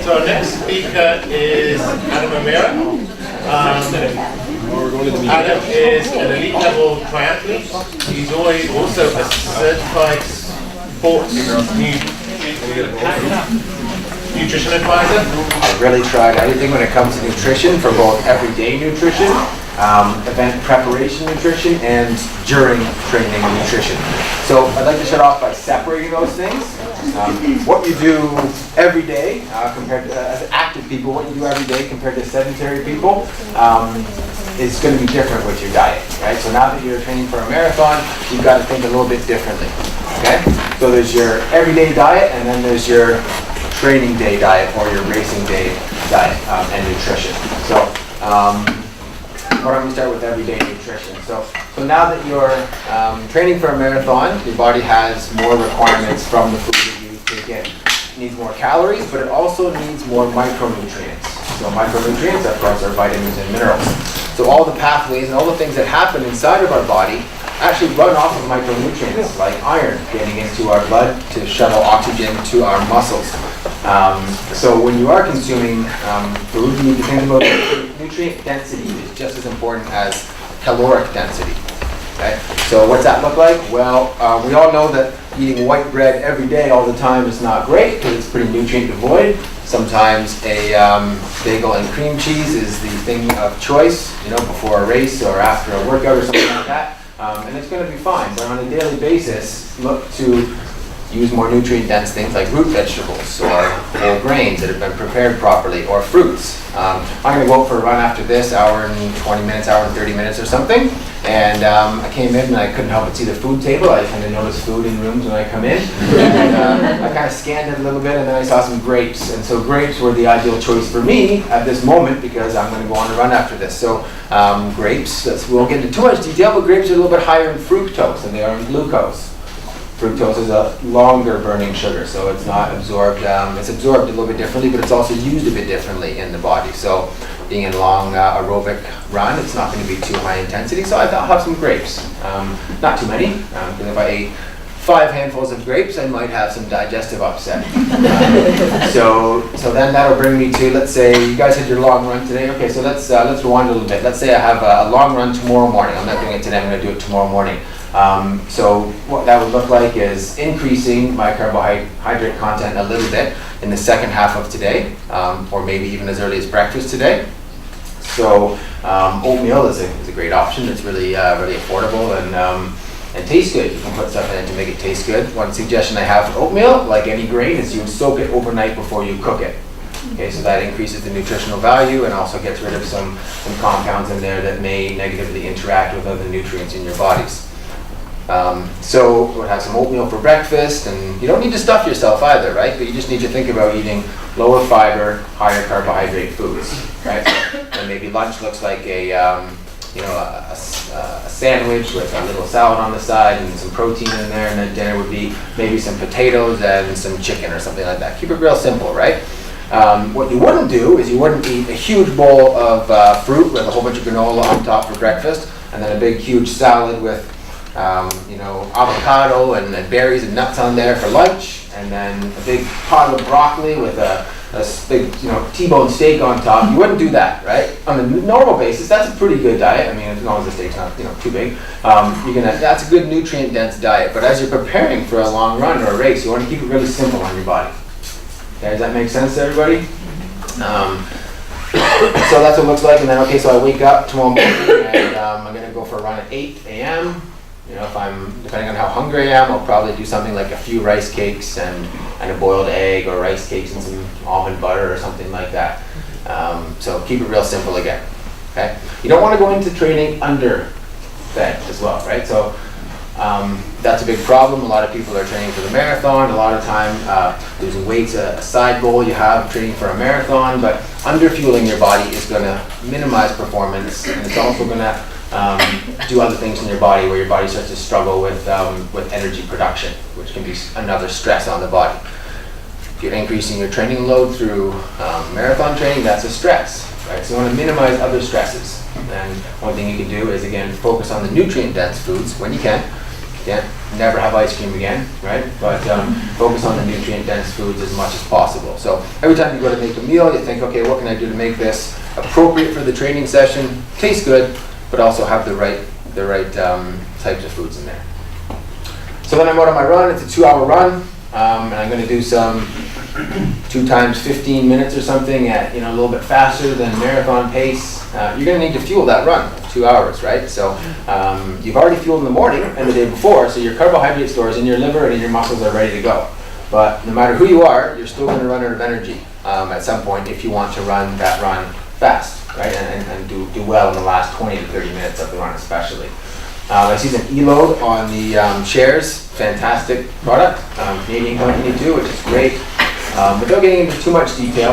So our next speaker is Adam O'Meara. Adam is an elite level triathlete. He's also a certified sports nutrition advisor. I've really tried everything when it comes to nutrition, for both everyday nutrition, event preparation nutrition, and during training nutrition. So I'd like to start off by separating those things. What you do every day compared to, as active people, what you do every day compared to sedentary people is going to be different with your diet, right? So now that you're training for a marathon, you've got to think a little bit differently, okay? So there's your everyday diet, and then there's your training day diet or your racing day diet and nutrition. So why don't we start with everyday nutrition? So now that you're training for a marathon, your body has more requirements from the food that you take in. It needs more calories, but it also needs more micronutrients. So micronutrients, of course, are vitamins and minerals. So all the pathways and all the things that happen inside of our body actually run off of micronutrients, like iron getting into our blood to shuttle oxygen to our muscles. So when you are consuming food, you need to think about nutrient density is just as important as caloric density. Okay? So what's that look like? Well, we all know that eating white bread every day all the time is not great because it's pretty nutrient devoid. Sometimes a bagel and cream cheese is the thing of choice, before a race or after a workout or something like that. And it's going to be fine, but on a daily basis, look to use more nutrient-dense things like root vegetables or whole grains that have been prepared properly, or fruits. I'm going to go out for a run after this, hour and 20 minutes, hour and 30 minutes or something. And I came in and I couldn't help but see the food table. I kind of notice food in rooms when I come in. And I kind of scanned it a little bit, and then I saw some grapes. And so grapes were the ideal choice for me at this moment because I'm going to go on a run after this. So grapes, we won't get into too much detail, but grapes are a little bit higher in fructose than they are in glucose. Fructose is a longer burning sugar, so it's not absorbed. It's absorbed a little bit differently, but it's also used a bit differently in the body. So being in a long aerobic run, it's not going to be too high intensity. So I thought I'll have some grapes. Not too many, because if I ate 5 handfuls of grapes, I might have some digestive upset. So then that'll bring me to, let's say you guys had your long run today. Okay, so let's rewind a little bit. Let's say I have a long run tomorrow morning. I'm not doing it today. I'm going to do it tomorrow morning. So what that would look like is increasing my carbohydrate content a little bit in the second half of today, or maybe even as early as breakfast today. So oatmeal is a great option. It's really affordable and tastes good. You can put stuff in it to make it taste good. One suggestion I have for oatmeal, like any grain, is you soak it overnight before you cook it. Okay, so that increases the nutritional value and also gets rid of some compounds in there that may negatively interact with other nutrients in your bodies. So we'll have some oatmeal for breakfast, and you don't need to stuff yourself either, right? But you just need to think about eating lower fiber, higher carbohydrate foods, right? And maybe lunch looks like a sandwich with a little salad on the side and some protein in there, and then dinner would be maybe some potatoes and some chicken or something like that. Keep it real simple, right? What you wouldn't do is you wouldn't eat a huge bowl of fruit with a whole bunch of granola on top for breakfast, and then a big huge salad with avocado and berries and nuts on there for lunch, and then a big pot of broccoli with a big T-bone steak on top. You wouldn't do that, right? On a normal basis, that's a pretty good diet. I mean, as long as the steak's not too big, that's a good nutrient dense diet. But as you're preparing for a long run or a race, you want to keep it really simple on your body. Okay, does that make sense to everybody? So that's what it looks like. And then so I wake up tomorrow morning and I'm going to go for a run at 8 a.m. If I'm, depending on how hungry I am, I'll probably do something like a few rice cakes and a boiled egg, or rice cakes and some almond butter or something like that. So keep it real simple again. Okay. You don't want to go into training underfed as well, right? So that's a big problem. A lot of people are training for the marathon. A lot of time losing weight's a side goal you have training for a marathon, but underfueling your body is going to minimize performance, and it's also going to do other things in your body where your body starts to struggle with energy production, which can be another stress on the body. If you're increasing your training load through marathon training, that's a stress, right? So you want to minimize other stresses. And one thing you can do is, again, focus on the nutrient-dense foods when you can. Can't never have ice cream again, right? But focus on the nutrient-dense foods as much as possible. So every time you go to make a meal, you think, okay, what can I do to make this appropriate for the training session, taste good, but also have the right types of foods in there. So then I'm out on my run. It's a 2-hour run, and I'm going to do some 2 times 15 minutes or something at a little bit faster than marathon pace. You're going to need to fuel that run, 2 hours, right? So you've already fueled in the morning and the day before, so your carbohydrate stores in your liver and in your muscles are ready to go. But no matter who you are, you're still going to run out of energy at some point if you want to run that run fast, right? And do well in the last 20 to 30 minutes of the run especially. I see some E-Load on the shares, fantastic product, Canadian company too, which is great. Without getting into too much detail,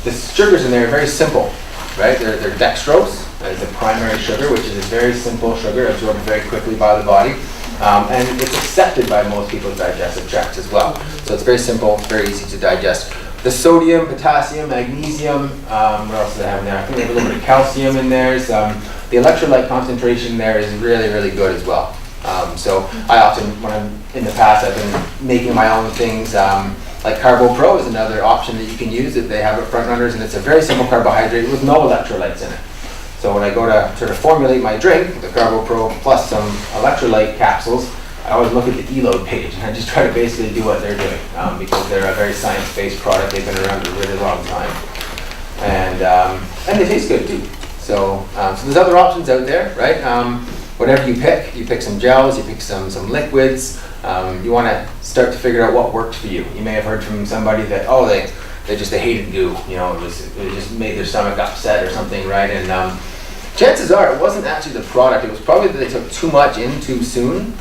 the sugars in there are very simple, right? They're dextrose as the primary sugar, which is a very simple sugar, absorbed very quickly by the body. And it's accepted by most people's digestive tracts as well. So it's very simple, very easy to digest. The sodium, potassium, magnesium, what else do they have in there? I think they have a little bit of calcium in there. The electrolyte concentration there is really, really good as well. So I often, when I'm in the past, I've been making my own things. Like Carbo Pro is another option that you can use that they have at Frontrunners, and it's a very simple carbohydrate with no electrolytes in it. So when I go to sort of formulate my drink, the Carbo Pro plus some electrolyte capsules, I always look at the E-Load page and I just try to basically do what they're doing because they're a very science-based product. They've been around a really long time, and they taste good too. So there's other options out there, right? Whatever you pick some gels, you pick some liquids. You want to start to figure out what works for you. You may have heard from somebody that they hated goo. It just made their stomach upset or something, right? And chances are it wasn't actually the product. It was probably that they took too much in too soon,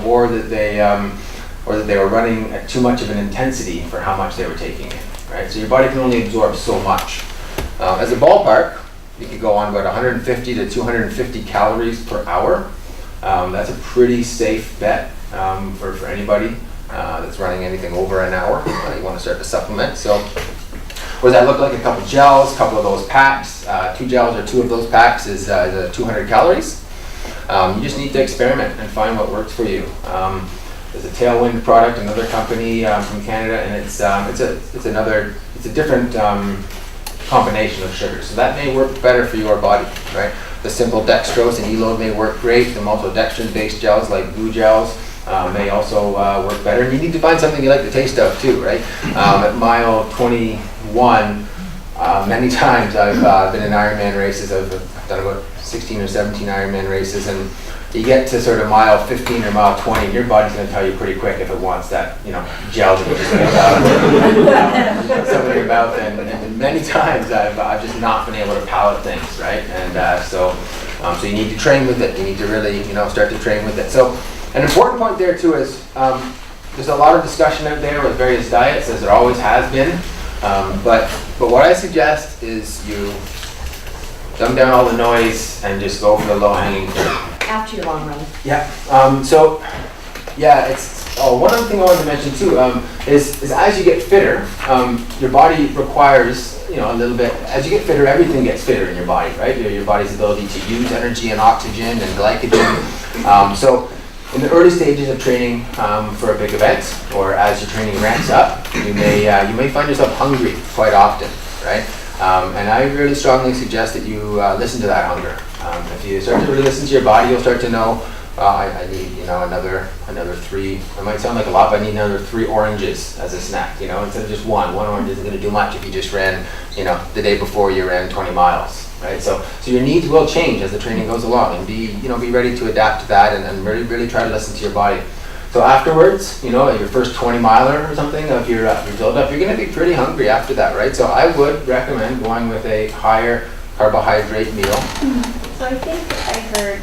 or that they were running at too much of an intensity for how much they were taking in, right? So your body can only absorb so much. As a ballpark, you could go on about 150 to 250 calories per hour. That's a pretty safe bet for anybody that's running anything over an hour. You want to start to supplement. So what does that look like? A couple gels, a couple of those packs. 2 gels or 2 of those packs is 200 calories. You just need to experiment and find what works for you. There's a Tailwind product, another company from Canada, and it's a different combination of sugars. So that may work better for your body, right? The simple dextrose and E-Load may work great. The maltodextrin-based gels like Blue Gels may also work better. And you need to find something you like the taste of too, right? At mile 21, many times I've been in Ironman races. I've done about 16 or 17 Ironman races, and you get to sort of mile 15 or mile 20, and your body's going to tell you pretty quick if it wants that, gel to just put some in your mouth. And many times I've just not been able to palate things, right? And so you need to train with it. You need to really, start to train with it. So an important point there too is there's a lot of discussion out there with various diets, as there always has been. But what I suggest is you dumb down all the noise and just go for the low-hanging fruit. After your long run. Yeah. One other thing I wanted to mention too is as you get fitter, your body requires a little bit. As you get fitter, everything gets fitter in your body, right? Your body's ability to use energy and oxygen and glycogen. So in the early stages of training for a big event, or as your training ramps up, you may find yourself hungry quite often, right? And I really strongly suggest that you listen to that hunger. If you start to really listen to your body, you'll start to know, I need, another 3. It might sound like a lot, but I need another 3 oranges as a snack, instead of just 1. 1 orange isn't going to do much if you just ran, the day before you ran 20 miles, right? So your needs will change as the training goes along, and be ready to adapt to that, and really try to listen to your body. So afterwards, your first 20 miler or something of your build-up, you're going to be pretty hungry after that, right? So I would recommend going with a higher carbohydrate meal. So I think I heard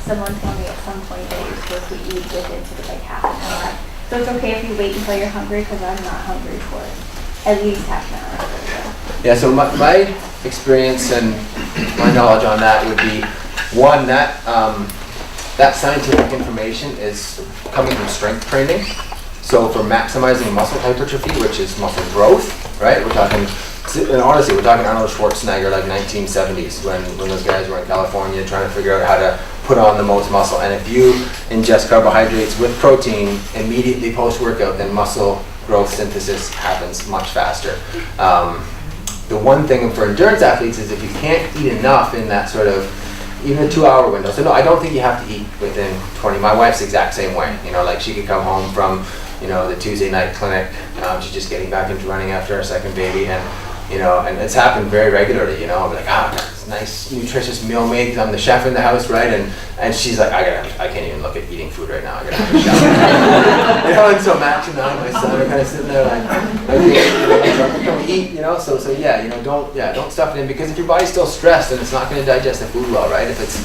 someone tell me at some point that you're supposed to eat within sort of like half an hour. So it's okay if you wait until you're hungry, because I'm not hungry for at least half an hour. Yeah, so my experience and my knowledge on that would be, one, that scientific information is coming from strength training. So for maximizing muscle hypertrophy, which is muscle growth, right? We're talking Arnold Schwarzenegger, like 1970s, when those guys were in California trying to figure out how to put on the most muscle. And if you ingest carbohydrates with protein immediately post-workout, then muscle growth synthesis happens much faster. The one thing for endurance athletes is if you can't eat enough in that sort of even a 2-hour window. So no, I don't think you have to eat within 20. My wife's the exact same way. You know, like she could come home from, you know, the Tuesday night clinic. She's just getting back into running after her second baby, and you know, and it's happened very regularly. You know, I'm like, it's a nice, nutritious meal made. I'm the chef in the house, right? And she's like, I can't even look at eating food right now. I gotta have a shower. You know, and so Max and I, my son, are kind of sitting there like, okay, can we eat? You know, so yeah, you know, don't stuff it in, because if your body's still stressed, then it's not going to digest the food well, right? If it's,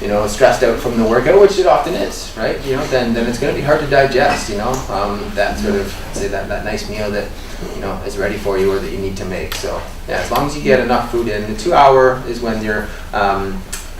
you know, stressed out from the workout, which it often is, right? You know, then it's going to be hard to digest. You know, that sort of, say that nice meal that, you know, is ready for you or that you need to make. So yeah, as long as you get enough food in, the 2 hour is when your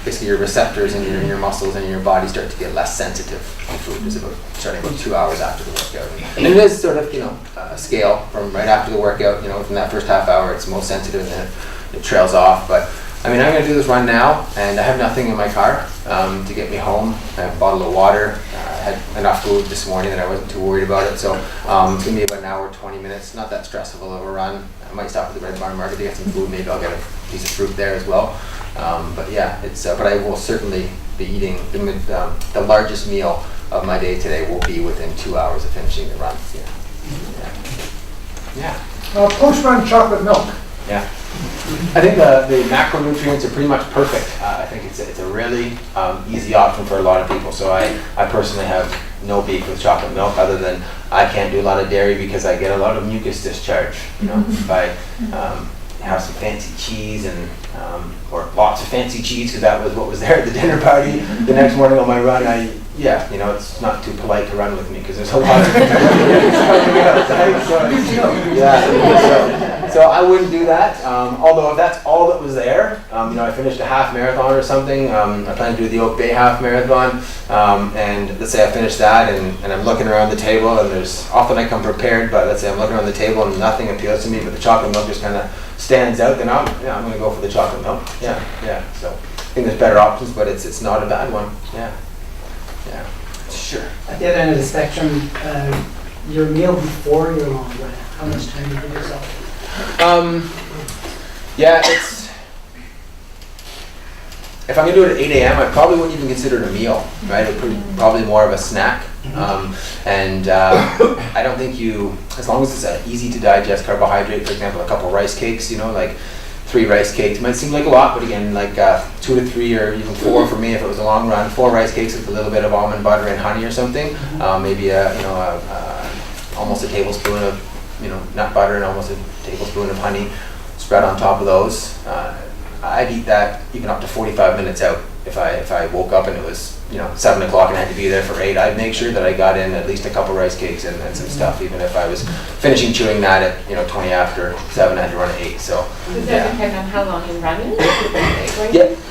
basically your receptors in your muscles and in your body start to get less sensitive to food. Is starting about 2 hours after the workout, and it is sort of, you know, a scale from right after the workout. You know, from that first half hour, it's most sensitive, and then it trails off. But I mean, I'm going to do this run now, and I have nothing in my car to get me home. I have a bottle of water. I had enough food this morning that I wasn't too worried about it. So it's going to be about an hour, 20 minutes. Not that stressful of a run. I might stop at the Red Barn Market to get some food. Maybe I'll get a piece of fruit there as well. But yeah, it's. But I will certainly be eating the largest meal of my day today. Will be within 2 hours of finishing the run. Yeah. Post-run chocolate milk. Yeah. I think the macronutrients are pretty much perfect. I think it's a really easy option for a lot of people. So I personally have no beef with chocolate milk, other than I can't do a lot of dairy because I get a lot of mucus discharge. You know, if I have some fancy cheese and or lots of fancy cheese, because that was what was there at the dinner party the next morning on my run, you know, it's not too polite to run with me because there's a lot of so I wouldn't do that. Although if that's all that was there, you know, I finished a half marathon or something. I plan to do the Oak Bay half marathon, and let's say I finished that, and I'm looking around the table, and there's often I come prepared, but let's say I'm looking around the table and nothing appeals to me, but the chocolate milk just kind of stands out, then I'm going to go for the chocolate milk. Yeah. So I think there's better options, but it's not a bad one. Yeah. Sure. At the other end of the spectrum, your meal before your long run, how much time do you give yourself? It's, if I'm going to do it at 8 a.m., I probably wouldn't even consider it a meal, right? It would be probably more of a snack. I don't think as long as it's an easy to digest carbohydrate, for example, a couple rice cakes, you know, like 3 rice cakes might seem like a lot, but again, like 2 to 3 or even 4 for me if it was a long run. 4 rice cakes with a little bit of almond butter and honey or something. Maybe almost a tablespoon of, you know, nut butter and almost a tablespoon of honey spread on top of those. I'd eat that even up to 45 minutes out. If I woke up and it was, you know, 7 o'clock and I had to be there for 8, I'd make sure that I got in at least a couple rice cakes and some stuff, even if I was finishing chewing that at, you know, 20 after 7, I had to run at 8. So does that depend on how long you're running?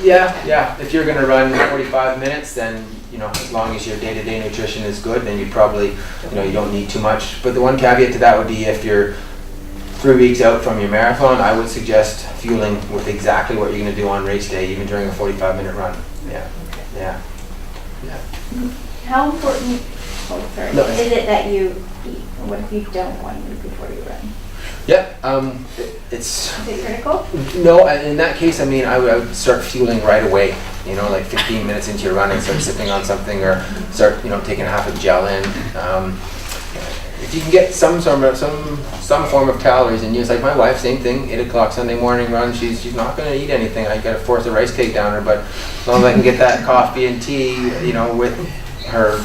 Yeah. If you're going to run 45 minutes, then, you know, as long as your day-to-day nutrition is good, then you probably, you know, you don't need too much. But the one caveat to that would be if you're 3 weeks out from your marathon, I would suggest fueling with exactly what you're going to do on race day, even during a 45-minute run. Yeah. How important is it that you eat? What if you don't want to eat before you run? Is it critical? No, in that case, I mean, I would start fueling right away. You know, like 15 minutes into your run, and start sipping on something, or start, you know, taking half a gel in. If you can get some form of calories in you, it's like my wife, same thing. 8 o'clock Sunday morning run. She's not going to eat anything. I got to force a rice cake down her, but as long as I can get that coffee and tea, you know, with her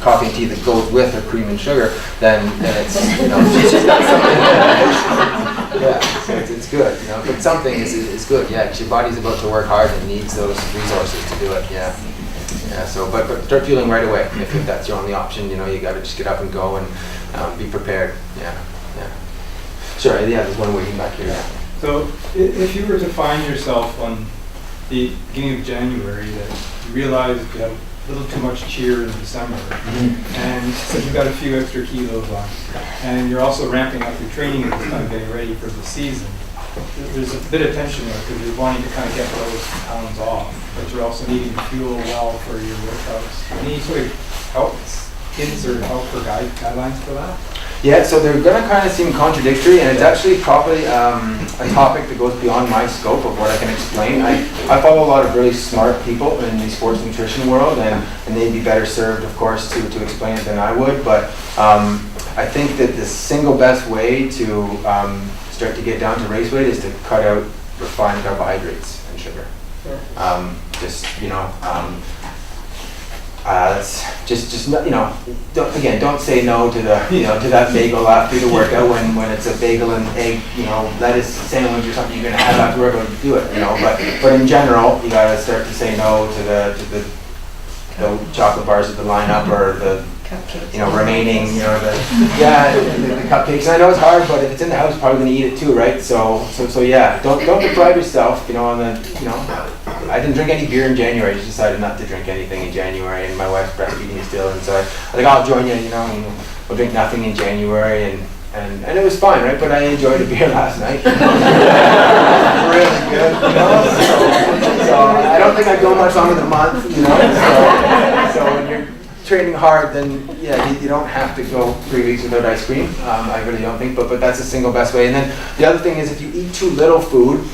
coffee and tea that goes with her cream and sugar, then it's, you know, she's got something. So it's good, you know. But something is good, because your body's about to work hard and needs those resources to do it. So but start fueling right away if that's your only option. You know, you got to just get up and go and be prepared. Sure. There's one waiting back here. So if you were to find yourself on the beginning of January that you realize you have a little too much cheer in December, and so you've got a few extra kilos on, and you're also ramping up your training at this time, getting ready for the season, there's a bit of tension there because you're wanting to kind of get those pounds off, but you're also needing to fuel well for your workouts. Any sort of hints or help or guidelines for that? Yeah, so they're gonna kind of seem contradictory, and it's actually probably a topic that goes beyond my scope of what I can explain. I follow a lot of really smart people in the sports nutrition world, and they'd be better served, of course, to explain it than I would, but I think that the single best way to start to get down to race weight is to cut out refined carbohydrates and sugar. Just don't say no to the to that bagel after the workout when it's a bagel and egg lettuce sandwich or something you're gonna have after workout to do it but in general you gotta start to say no to the chocolate bars at the lineup or the remaining the cupcakes. And I know it's hard, but if it's in the house, you're probably gonna eat it too, right? So yeah, don't deprive yourself. I didn't drink any beer in January. I just decided not to drink anything in January, and my wife's breastfeeding still, and so I think I'll join you. And we'll drink nothing in January, and it was fine, right? But I enjoyed a beer last night. Really good, So I don't think I'd go much longer than a month, So when you're training hard, then you don't have to go 3 weeks without ice cream. I really don't think, but that's the single best way. And then the other thing is if you eat too little food,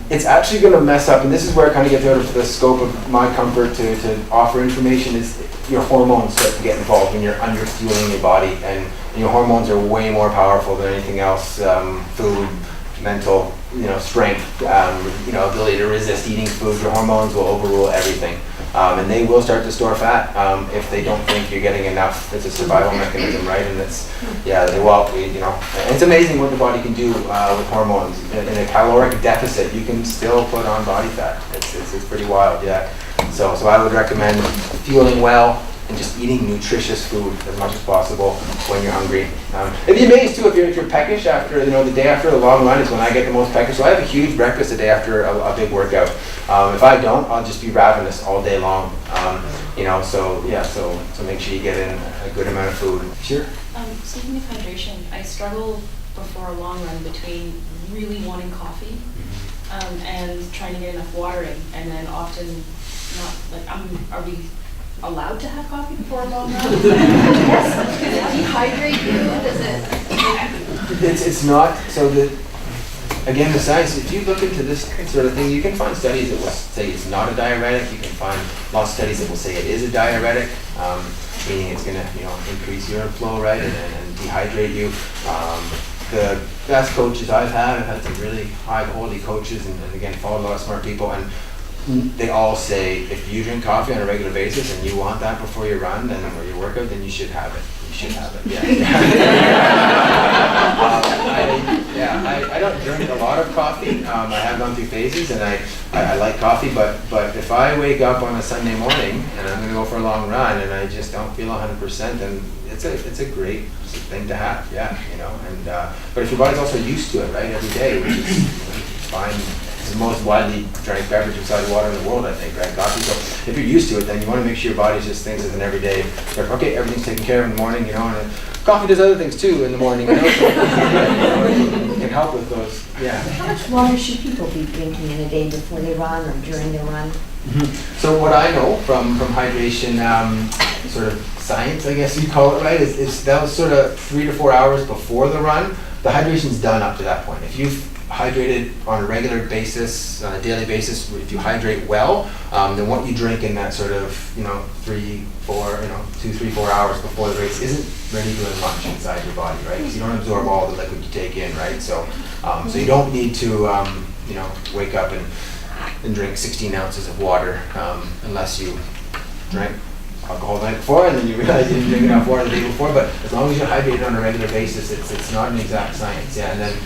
it's actually going to mess up, and this is where it kind of gets out of the scope of my comfort to offer information, is your hormones start to get involved when you're underfueling your body, and your hormones are way more powerful than anything else. Food, mental, strength, ability to resist eating food. Your hormones will overrule everything. And they will start to store fat if they don't think you're getting enough. It's a survival mechanism, right? And it's amazing what the body can do with hormones. In a caloric deficit, you can still put on body fat. It's pretty wild, yeah. So I would recommend fueling well and just eating nutritious food as much as possible when you're hungry. It'd be amazed too if you're peckish after the day after a long run is when I get the most peckish. So I have a huge breakfast the day after a big workout. If I don't, I'll just be ravenous all day long. So make sure you get in a good amount of food. Sure. Speaking of hydration, I struggle before a long run between really wanting coffee and trying to get enough water in, and then often not are we allowed to have coffee before a long run? Yes. Does it dehydrate you? It's not. So the science, if you look into this sort of thing, you can find studies that will say it's not a diuretic. You can find lots of studies that will say it is a diuretic, meaning it's going to increase urine flow, right, and dehydrate you. The best coaches I've had some really high quality coaches, and again, followed a lot of smart people, and they all say if you drink coffee on a regular basis and you want that before your run or your workout, then you should have it. You should have it. I don't drink a lot of coffee. I have gone through phases, and I like coffee. But if I wake up on a Sunday morning and I'm going to go for a long run and I just don't feel 100%, then it's a great thing to have. But if your body's also used to it, right, every day, which is fine. It's the most widely drank beverage besides water in the world, I think, right? Coffee. So if you're used to it, then you want to make sure your body just thinks of an everyday. Okay, everything's taken care of in the morning, and coffee does other things too in the morning. So it can help with those. Yeah. How much water should people be drinking in a day before they run or during their run? So what I know from hydration, sort of science, I guess you'd call it, right, is that was sort of 3 to 4 hours before the run. The hydration's done up to that point. If you've hydrated on a regular basis, on a daily basis, if you hydrate well, then what you drink in that sort of 2, 3, 4 hours before the race isn't really doing much inside your body, right? Because you don't absorb all the liquid you take in, right? So you don't need to wake up and drink 16 ounces of water unless you drank alcohol the night before and then you realize you didn't drink enough water the day before. But as long as you're hydrated on a regular basis, it's not an exact science. Yeah, and then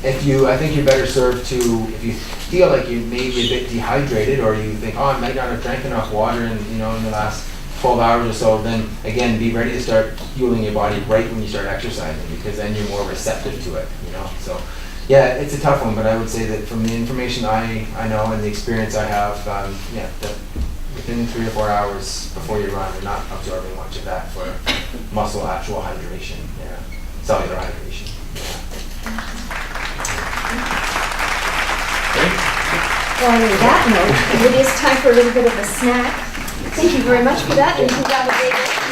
I think you're better served to, if you feel like you may be a bit dehydrated, or you think, I might not have drank enough water in the last 12 hours or so, then again, be ready to start fueling your body right when you start exercising, because then you're more receptive to it, So yeah, it's a tough one, but I would say that from the information I know and the experience I have, that within 3 or 4 hours before you run, you're not absorbing much of that for muscle actual hydration, cellular hydration. Well, on that note, it is time for a little bit of a snack. Thank you very much for that, and congratulations.